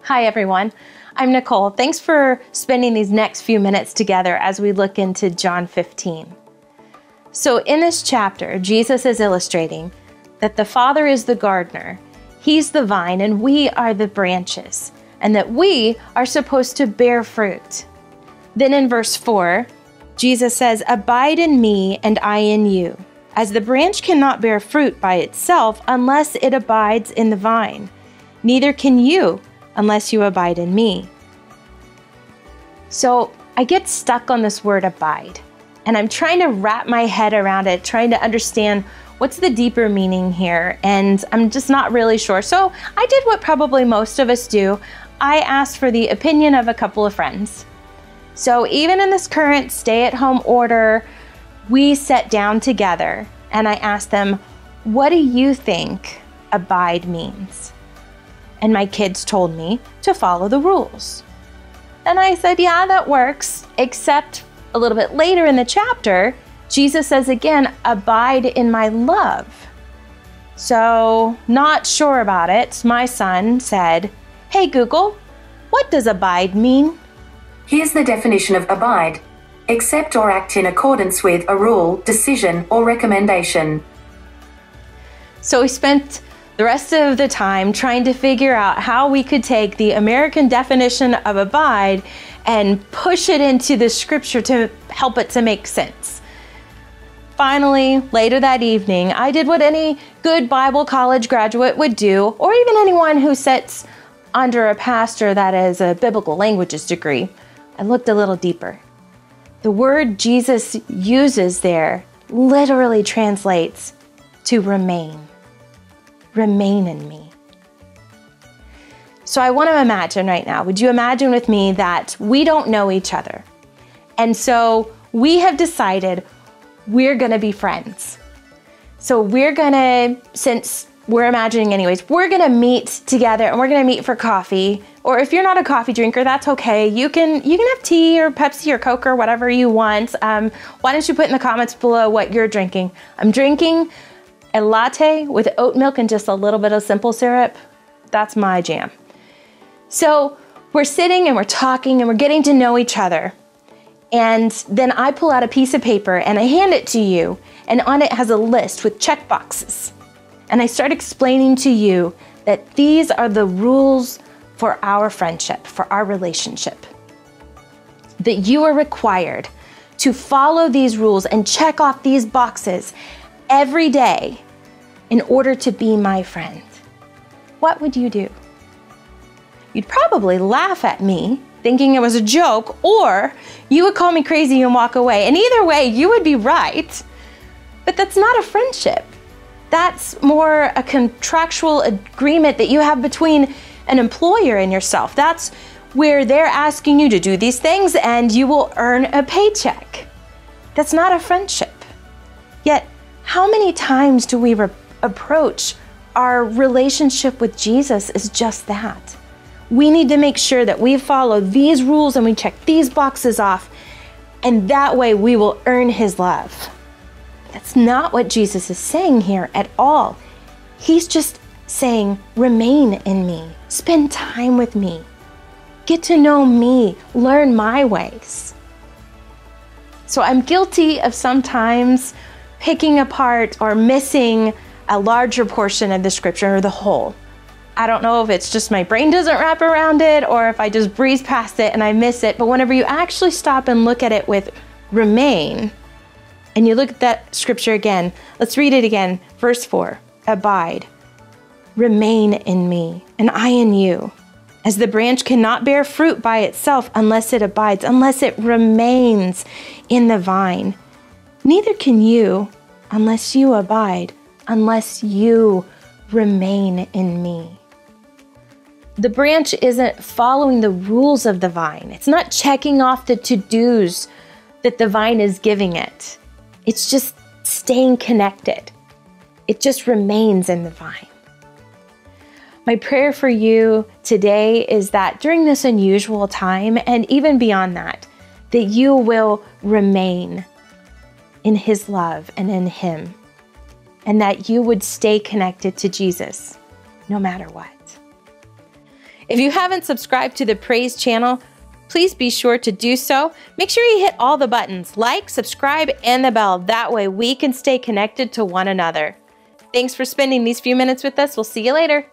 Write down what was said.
Hi everyone, I'm Nicole. Thanks for spending these next few minutes together as we look into John 15. So in this chapter, Jesus is illustrating that the Father is the gardener, He's the vine, and we are the branches, and that we are supposed to bear fruit. Then in verse 4, Jesus says, "Abide in me and I in you, as the branch cannot bear fruit by itself unless it abides in the vine. Neither can you unless you abide in me." So I get stuck on this word abide, and I'm trying to wrap my head around it, trying to understand what's the deeper meaning here, and I'm just not really sure. So I did what probably most of us do. I asked for the opinion of a couple of friends. So even in this current stay-at-home order, we sat down together and I asked them, what do you think abide means? And my kids told me to follow the rules. And I said, yeah, that works, except a little bit later in the chapter, Jesus says again, abide in my love. So not sure about it, my son said, hey Google, what does abide mean? Here's the definition of abide: accept or act in accordance with a rule, decision, or recommendation. So we spent the rest of the time trying to figure out how we could take the American definition of abide and push it into the scripture to help it to make sense. Finally, later that evening, I did what any good Bible college graduate would do, or even anyone who sits under a pastor that has a biblical languages degree. I looked a little deeper. The word Jesus uses there literally translates to remain. Remain in me. So I want to imagine right now, would you imagine with me that we don't know each other? And so we have decided we're going to be friends. So we're going to, since we're imagining anyways, we're going to meet together and we're going to meet for coffee. Or if you're not a coffee drinker, that's okay. You can have tea or Pepsi or Coke or whatever you want. Why don't you put in the comments below what you're drinking? I'm drinking a latte with oat milk and just a little bit of simple syrup. That's my jam. So we're sitting and we're talking and we're getting to know each other. And then I pull out a piece of paper and I hand it to you, and on it has a list with check boxes. And I start explaining to you that these are the rules for our friendship, for our relationship. That you are required to follow these rules and check off these boxes every day in order to be my friend. What would you do? You'd probably laugh at me, thinking it was a joke, or you would call me crazy and walk away. And either way, you would be right. But that's not a friendship. That's more a contractual agreement that you have between an employer and yourself. That's where they're asking you to do these things and you will earn a paycheck. That's not a friendship. Yet, how many times do we approach our relationship with Jesus as just that? We need to make sure that we follow these rules and we check these boxes off, and that way we will earn His love. That's not what Jesus is saying here at all. He's just saying, remain in me, spend time with me, get to know me, learn my ways. So I'm guilty of sometimes picking apart or missing a larger portion of the scripture or the whole. I don't know if it's just my brain doesn't wrap around it or if I just breeze past it and I miss it. But whenever you actually stop and look at it with remain, and you look at that scripture again, let's read it again. Verse 4, abide, remain in me, and I in you. As the branch cannot bear fruit by itself unless it abides, unless it remains in the vine. Neither can you unless you abide, unless you remain in me. The branch isn't following the rules of the vine. It's not checking off the to-dos that the vine is giving it. It's just staying connected. It just remains in the vine. My prayer for you today is that during this unusual time, and even beyond that, that you will remain in His love and in Him, and that you would stay connected to Jesus no matter what. If you haven't subscribed to the Praise channel, please be sure to do so. Make sure you hit all the buttons, like, subscribe, and the bell. That way we can stay connected to one another. Thanks for spending these few minutes with us. We'll see you later.